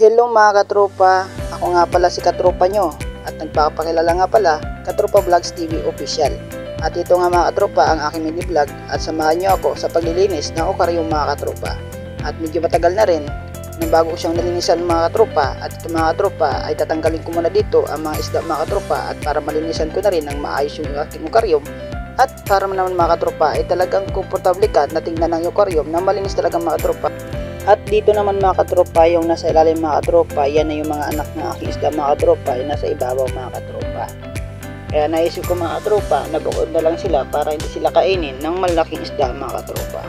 Hello mga katropa, ako nga pala si katropa nyo at nagpapakilala nga pala Katropa Vlogs TV Official. At ito nga mga katropa ang aking mini vlog at samahan nyo ako sa paglilinis ng aquarium mga katropa. At medyo matagal na rin nang bago ko siyang nalinisan mga katropa, at ito mga katropa ay tatanggalin ko muna dito ang mga isda mga katropa at para malinisan ko na rin ng maayos yung aking aquarium. At para naman mga katropa ay talagang komportable ka na tingnan ng aquarium na malinis talaga mga katropa. At dito naman mga katropa, yung nasa ilalim mga katropa, yan na yung mga anak ng aking isda mga katropa, yung nasa ibabaw mga katropa. Kaya naisip ko mga katropa, nabukod na lang sila para hindi sila kainin ng malaking isda mga katropa.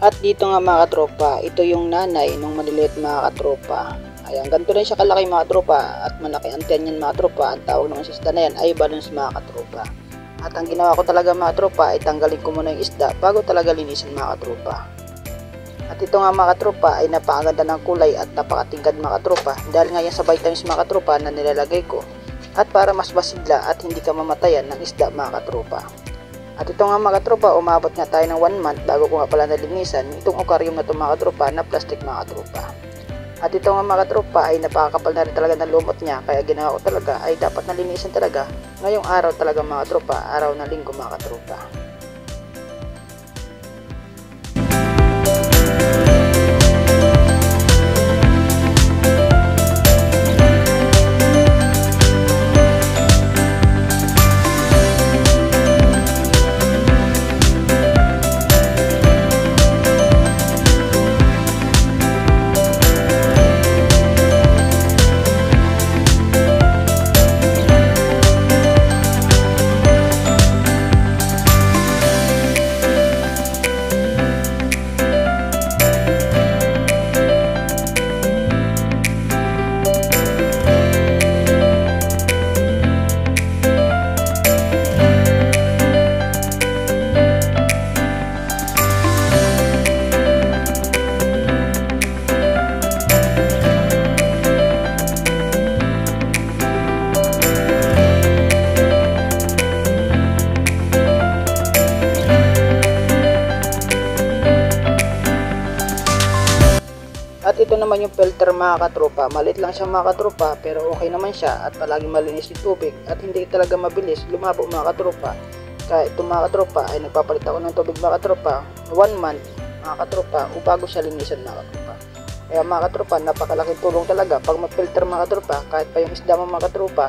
At dito nga mga katropa, ito yung nanay ng maliliit mga katropa. Ayan, ganito rin siya kalaki mga katropa at malaki ang tiyan yan mga katropa. Ang tawag naman sa isda na yan ay balance mga katropa. At ang ginawa ko talaga mga katropa ay tanggalin ko muna yung isda bago talaga linisin mga katropa. At ito nga mga katropa ay napakaganda ng kulay at napakatingkad mga katropa dahil nga yan sa vitamins mga katropa na nilalagay ko. At para mas masigla at hindi ka mamatayan ng isda mga katropa. At ito nga mga katropa, umabot nga tayo ng 1 month bago ko nga pala nalinisan itong aquarium na ito mga katropa na plastic mga katropa. At ito nga mga katropa ay napakakapal na rin talaga ng lumot niya, kaya ginawa ko talaga ay dapat nalinisan talaga ngayong araw talaga mga katropa, araw na linggo mga katropa. At ito naman yung filter mga katropa, maliit lang siya mga katropa pero okay naman siya at palaging malinis yung tubig at hindi talaga mabilis lumabo mga katropa. Kaya ito mga katropa ay nagpapalit ako ng tubig mga katropa 1 month mga katropa o bago siya linisan mga katropa. Kaya mga katropa, napakalaking tulong talaga pag mag-filter mga katropa, kahit pa yung isda mo mga katropa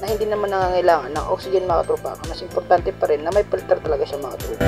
na hindi naman nangangailangan ng oxygen mga katropa, mas importante pa rin na may filter talaga siya mga katropa.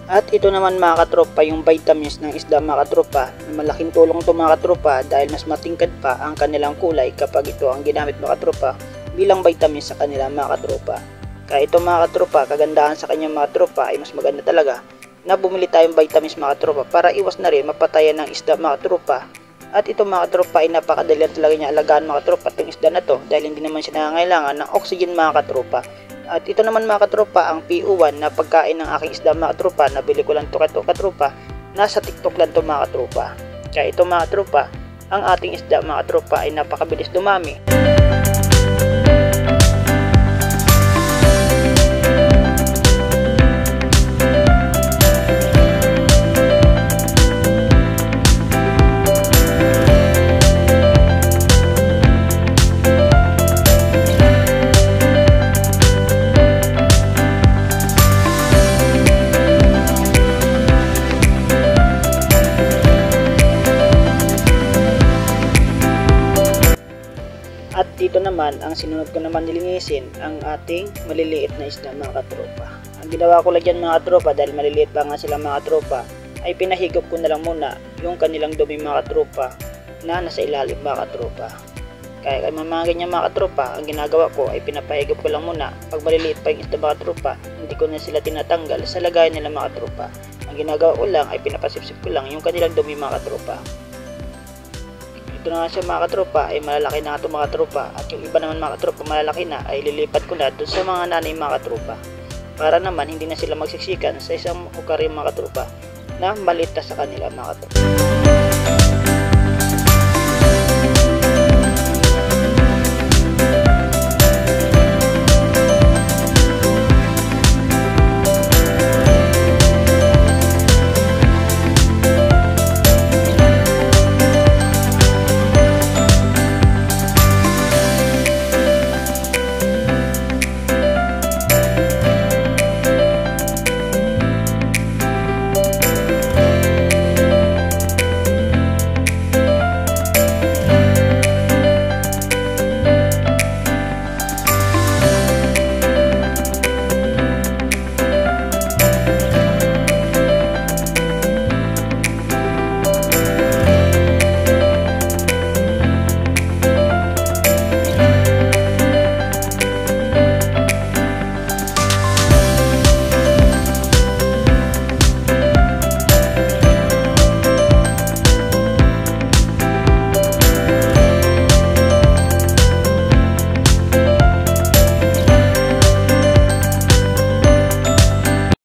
At ito naman mga katropa yung vitamins ng isda mga katropa. Malaking tulong ito mga katropa dahil mas matingkad pa ang kanilang kulay kapag ito ang ginamit mga katropa bilang vitamins sa kanila mga katropa. Kaya ito mga katropa, kagandahan sa kanyang mga katropa ay mas maganda talaga na bumili tayong vitamins mga katropa para iwas na rin mapatayan ng isda mga katropa. At ito mga katropa ay napakadali talaga niya alagaan mga katropa itong isda na to dahil hindi naman siya nangangailangan ng oxygen mga katropa. At ito naman mga katropa ang PO1 na pagkain ng aking isda mga katropa, nabili ko lang ito katropa, nasa TikTok lang ito mga katropa. Kaya ito mga katropa, ang ating isda mga katropa ay napakabilis dumami. naman, ang sinunod ko naman nilinisin ang ating maliliit na isda mga katropa. Ang ginawa ko lang dyan mga katropa, dahil maliliit pa nga sila mga katropa, ay pinahigop ko na lang muna yung kanilang dumi mga katropa na nasa ilalim mga katropa. Kaya mga ganyan mga katropa, ang ginagawa ko ay pinapahigop ko lang muna. Pag maliliit pa yung isda mga katropa, hindi ko na sila tinatanggal sa lagayan nila mga katropa. Ang ginagawa ko lang ay pinapasipsip ko lang yung kanilang dumi mga katropa. Ito na nga siya mga katropa, ay malalaki na ito mga katropa, at yung iba naman mga katropa malalaki na ay lilipat ko na dun sa mga nanay mga katropa, para naman hindi na sila magsiksikan sa isang hukaryo mga katropa na maliit na sa kanila mga katropa.